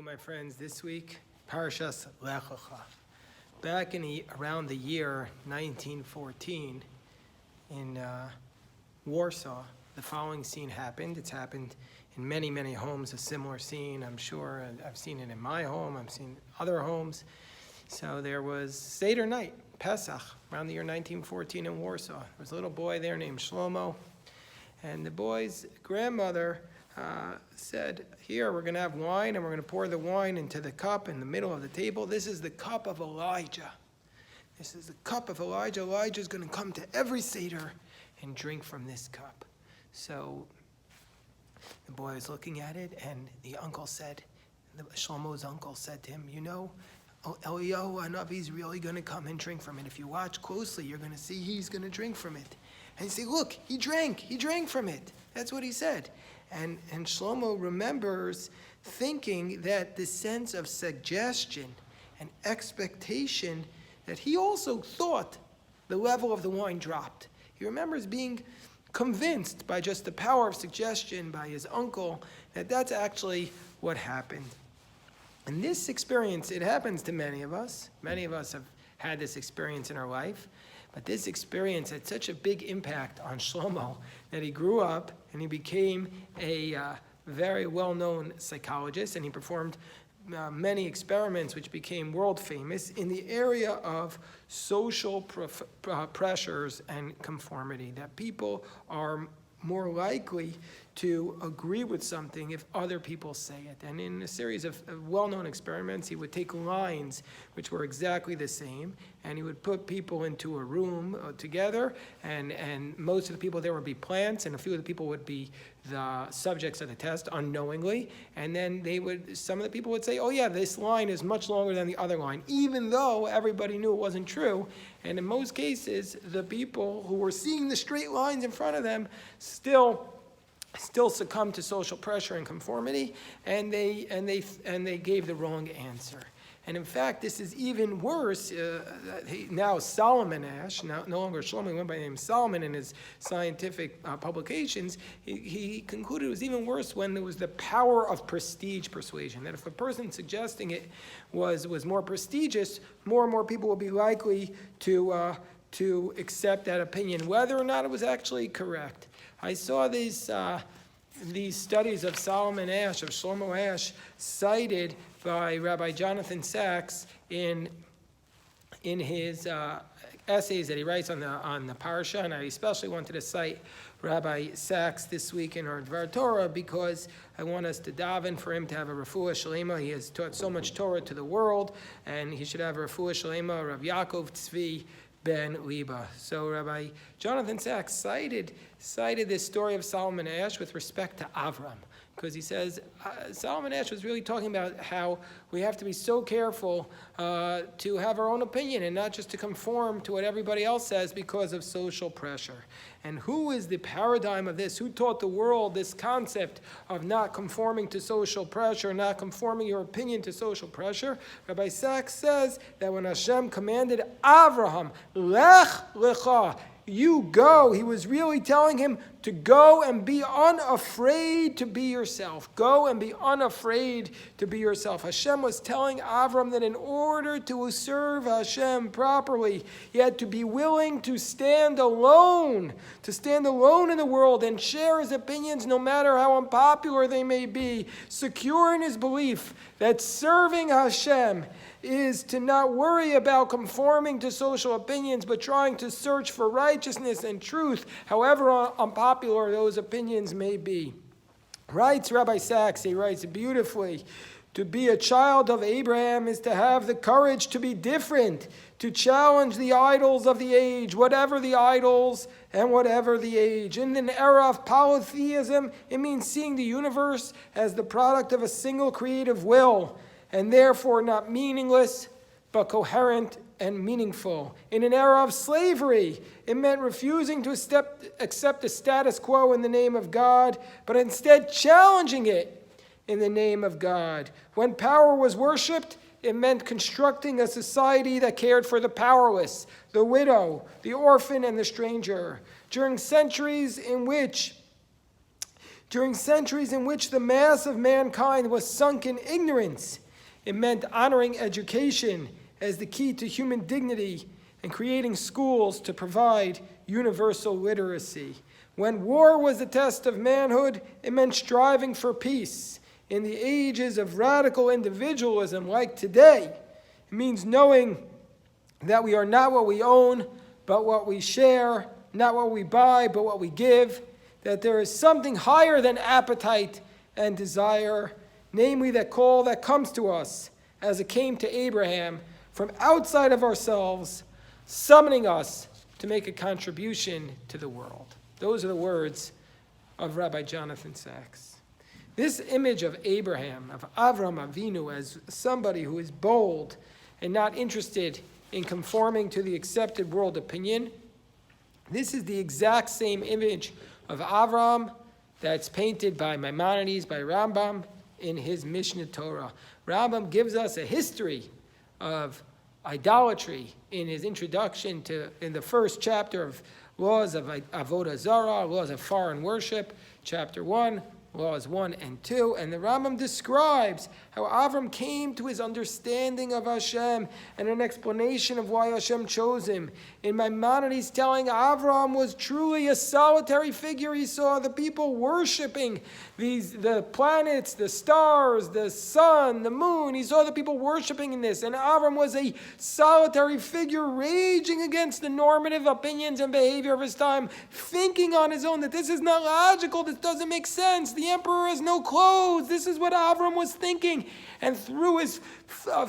my friends, this week, Parashas Lech Lecha. Back in around the year 1914, in Warsaw, the following scene happened. It's happened in many, many homes, a similar scene, I'm sure. I've seen it in my home, I've seen other homes. So there was Seder night, Pesach, around the year 1914 in Warsaw. There was a little boy there named Shlomo, and the boy's grandmother said, here, we're going to have wine, and we're going to pour the wine into the cup in the middle of the table. This is the cup of Elijah. This is the cup of Elijah. Elijah's going to come to every Seder and drink from this cup. So the boy was looking at it, and the uncle said, Shlomo's uncle said to him, you know, Eliyahu Hanavi's really going to come and drink from it. If you watch closely, you're going to see he's going to drink from it. And you say, look, he drank from it. That's what he said. And Shlomo remembers thinking that the sense of suggestion and expectation, that he also thought the level of the wine dropped. He remembers being convinced by just the power of suggestion by his uncle that that's actually what happened. And this experience, it happens to many of us. Many of us have had this experience in our life. But this experience had such a big impact on Shlomo that he grew up and he became a very well-known psychologist, and he performed many experiments which became world famous in the area of social pressures and conformity, that people are more likely to agree with something if other people say it. And in a series of well-known experiments, he would take lines which were exactly the same, and he would put people into a room together, and most of the people there would be plants, and a few of the people would be the subjects of the test unknowingly, and then some of the people would say, oh yeah, this line is much longer than the other line, even though everybody knew it wasn't true. And in most cases, the people who were seeing the straight lines in front of them still succumbed to social pressure and conformity, and they gave the wrong answer. And in fact, this is even worse. Now Solomon Asch, no longer Shlomo, he went by the name Solomon in his scientific publications, he concluded it was even worse when there was the power of prestige persuasion, that if a person suggesting it was more prestigious, more and more people will be likely to accept that opinion, whether or not it was actually correct. I saw these studies of Solomon Asch, of Shlomo Asch, cited by Rabbi Jonathan Sachs in his essays that he writes on the parasha, and I especially wanted to cite Rabbi Sachs this week in our Dvar Torah because I want us to daven for him to have a refuah shalema. He has taught so much Torah to the world, and he should have a refuah shalema. Rav Yaakov Tzvi Ben Liba. So Rabbi Jonathan Sachs cited this story of Solomon Asch with respect to Avram, because he says Solomon Asch was really talking about how we have to be so careful to have our own opinion and not just to conform to what everybody else says because of social pressure. And who is the paradigm of this? Who taught the world this concept of not conforming to social pressure, not conforming your opinion to social pressure? Rabbi Sachs says that when Hashem commanded Avraham, Lech Lecha, you go, he was really telling him to go and be unafraid to be yourself. Go and be unafraid to be yourself. Hashem was telling Avram that in order to serve Hashem properly, he had to be willing to stand alone in the world and share his opinions no matter how unpopular they may be, secure in his belief that serving Hashem is to not worry about conforming to social opinions, but trying to search for righteousness and truth, however unpopular those opinions may be. Writes Rabbi Sachs, he writes beautifully, to be a child of Abraham is to have the courage to be different, to challenge the idols of the age, whatever the idols and whatever the age. In an era of polytheism, it means seeing the universe as the product of a single creative will, and therefore not meaningless, but coherent and meaningful. In an era of slavery, it meant refusing to accept the status quo in the name of God, but instead challenging it in the name of God. When power was worshipped, it meant constructing a society that cared for the powerless, the widow, the orphan, and the stranger. During centuries in which During centuries in which the mass of mankind was sunk in ignorance, it meant honoring education as the key to human dignity and creating schools to provide universal literacy. When war was a test of manhood, it meant striving for peace. In the ages of radical individualism like today, it means knowing that we are not what we own, but what we share, not what we buy, but what we give, that there is something higher than appetite and desire, namely that call that comes to us, as it came to Abraham, from outside of ourselves, summoning us to make a contribution to the world. Those are the words of Rabbi Jonathan Sachs. This image of Abraham, of Avram Avinu, as somebody who is bold and not interested in conforming to the accepted world opinion, this is the exact same image of Avram that's painted by Maimonides, by Rambam, in his Mishnah Torah. Rambam gives us a history of idolatry in his introduction in the first chapter of Laws of Avodah Zarah, Laws of Foreign Worship, chapter 1, Laws 1 and 2, and the Rambam describes how Avram came to his understanding of Hashem and an explanation of why Hashem chose him. In Maimonides telling Avram was truly a solitary figure. He saw the people worshiping the planets, the stars, the sun, the moon. He saw the people worshiping in this, and Avram was a solitary figure raging against the normative opinions and behavior of his time, thinking on his own that this is not logical, this doesn't make sense. The emperor has no clothes. This is what Avram was thinking. And through his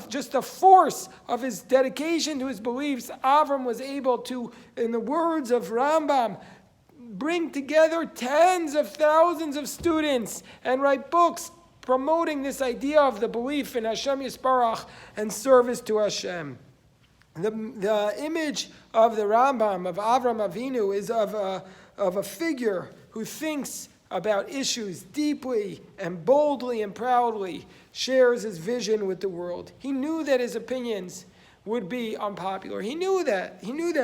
just the force of his dedication to his beliefs, Avram was able to, in the words of Rambam, bring together tens of thousands of students and write books promoting this idea of the belief in Hashem Yisbarach and service to Hashem. The image of the Rambam, of Avram Avinu, is of a figure who thinks about issues deeply and boldly and proudly, shares his vision with the world. He knew that his opinions would be unpopular. He knew that.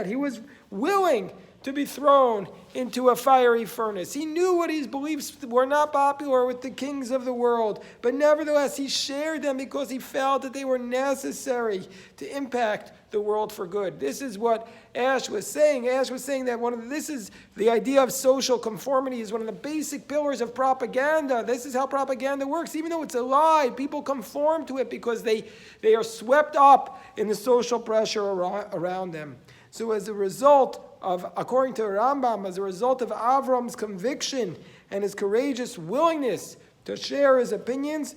He was willing to be thrown into a fiery furnace. He knew what his beliefs were not popular with the kings of the world, but nevertheless he shared them because he felt that they were necessary to impact the world for good. This is what Ash was saying. Ash was saying that this is the idea of social conformity is one of the basic pillars of propaganda. This is how propaganda works. Even though it's a lie, people conform to it because they are swept up in the social pressure around them. So as a result of, according to Rambam, as a result of Avram's conviction and his courageous willingness to share his opinions,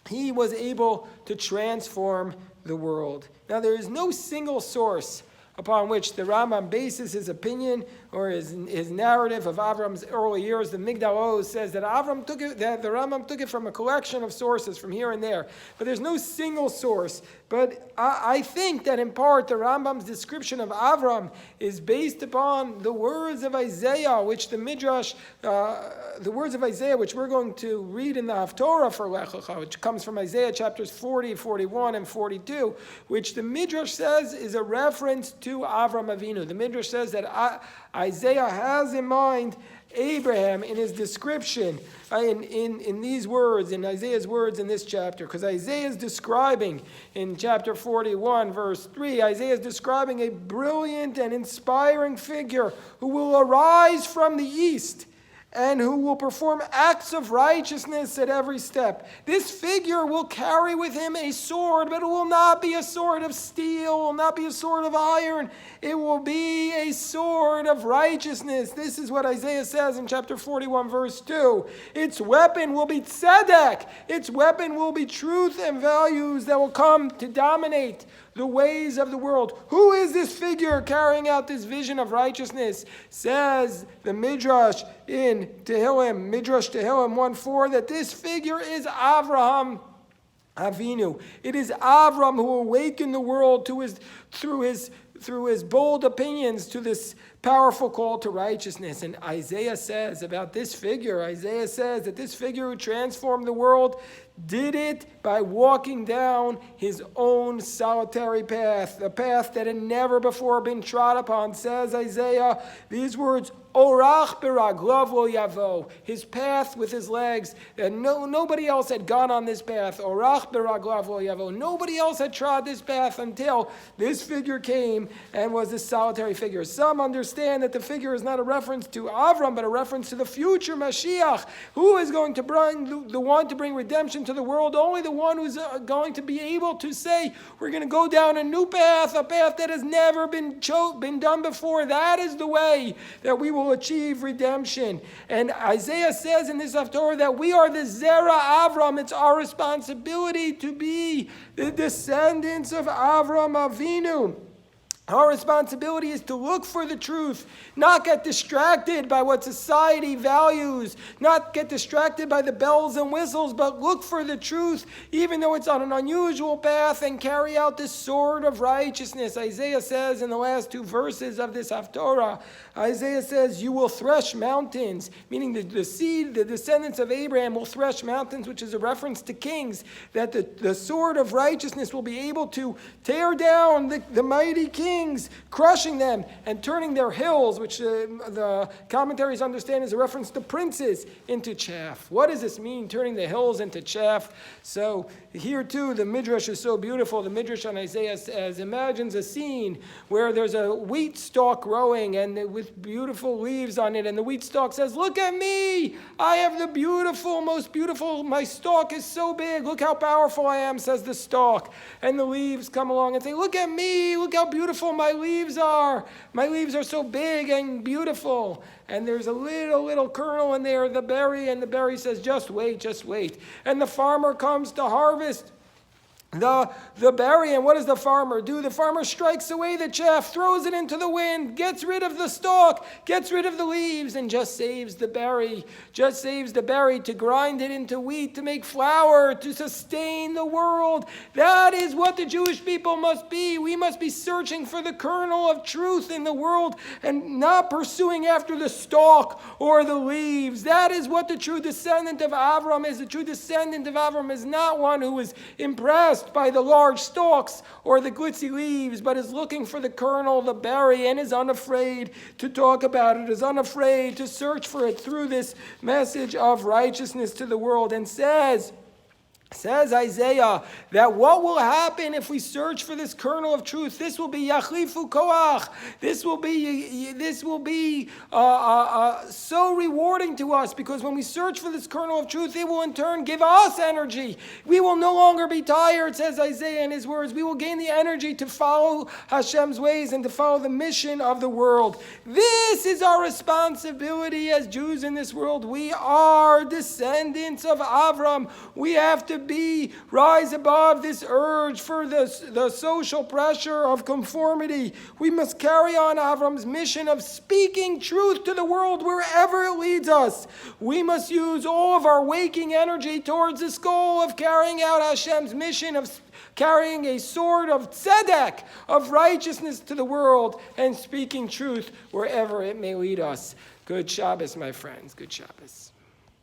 he was able to transform the world. Now, there is no single source upon which the Rambam bases his opinion or his narrative of Avram's early years. The Migdal Oz says that the Rambam took it from a collection of sources from here and there. But there's no single source. But I think that in part the Rambam's description of Avram is based upon the words of Isaiah, which the Midrash, the words of Isaiah, which we're going to read in the Haftorah for Lech Lecha, which comes from Isaiah chapters 40, 41, and 42, which the Midrash says is a reference to Avram Avinu. The Midrash says that Isaiah has in mind Abraham in his description in these words, in Isaiah's words in this chapter, because Isaiah is describing in chapter 41, verse 3, Isaiah is describing a brilliant and inspiring figure who will arise from the east and who will perform acts of righteousness at every step. This figure will carry with him a sword, but it will not be a sword of steel, it will not be a sword of iron. It will be a sword of righteousness. This is what Isaiah says in chapter 41, verse 2. Its weapon will be tzedek. Its weapon will be truth and values that will come to dominate the ways of the world. Who is this figure carrying out this vision of righteousness? Says the Midrash in Tehillim, Midrash Tehillim 1:4, that this figure is Avraham Avinu. It is Avram who awakened the world through his bold opinions to this powerful call to righteousness. And Isaiah says about this figure, Isaiah says that this figure who transformed the world did it by walking down his own solitary path, a path that had never before been trod upon. Says Isaiah these words, Orach beraglav lo yavo. His path with his legs, and nobody else had gone on this path. Orach beraglav lo yavo. Nobody else had trod this path until this figure came and was this solitary figure. Some understand that the figure is not a reference to Avram, but a reference to the future Mashiach. Who is going to bring the one to bring redemption to the world? Only the one who's going to be able to say, we're going to go down a new path, a path that has never been done before. That is the way that we will achieve redemption. And Isaiah says in this Haftorah that we are the Zera Avram. It's our responsibility to be the descendants of Avram Avinu. Our responsibility is to look for the truth, not get distracted by what society values, not get distracted by the bells and whistles, but look for the truth, even though it's on an unusual path, and carry out this sword of righteousness. Isaiah says in the last two verses of this Haftorah, Isaiah says, you will thresh mountains, meaning the seed, the descendants of Abraham will thresh mountains, which is a reference to kings, that the sword of righteousness will be able to tear down the mighty kings, crushing them and turning their hills, which the commentaries understand is a reference to princes, into chaff. What does this mean, turning the hills into chaff? So here too, the Midrash is so beautiful. The Midrash on Isaiah says, imagines a scene where there's a wheat stalk growing and with beautiful leaves on it, and the wheat stalk says, look at me, I have the most beautiful, my stalk is so big, look how powerful I am, says the stalk. And the leaves come along and say, look at me, look how beautiful my leaves are. My leaves are so big and beautiful. And there's a little kernel in there, the berry, and the berry says, just wait, just wait. And the farmer comes to harvest the berry, and what does the farmer do? The farmer strikes away the chaff, throws it into the wind, gets rid of the stalk, gets rid of the leaves, and just saves the berry to grind it into wheat, to make flour, to sustain the world. That is what the Jewish people must be. We must be searching for the kernel of truth in the world and not pursuing after the stalk or the leaves. That is what the true descendant of Avram is. The true descendant of Avram is not one who is impressed by the large stalks or the glitzy leaves, but is looking for the kernel, the berry, and is unafraid to talk about it, is unafraid to search for it through this message of righteousness to the world, and says Isaiah that what will happen if we search for this kernel of truth? This will be yachlifu koach. This will be so rewarding to us, because when we search for this kernel of truth, it will in turn give us energy. We will no longer be tired, says Isaiah in his words. We will gain the energy to follow Hashem's ways and to follow the mission of the world. This is our responsibility as Jews in this world. We are descendants of Avram. We have to rise above this urge for the social pressure of conformity. We must carry on Avram's mission of speaking truth to the world wherever it leads us. We must use all of our waking energy towards this goal of carrying out Hashem's mission of carrying a sword of tzedek, of righteousness to the world, and speaking truth wherever it may lead us. Good Shabbos, my friends. Good Shabbos.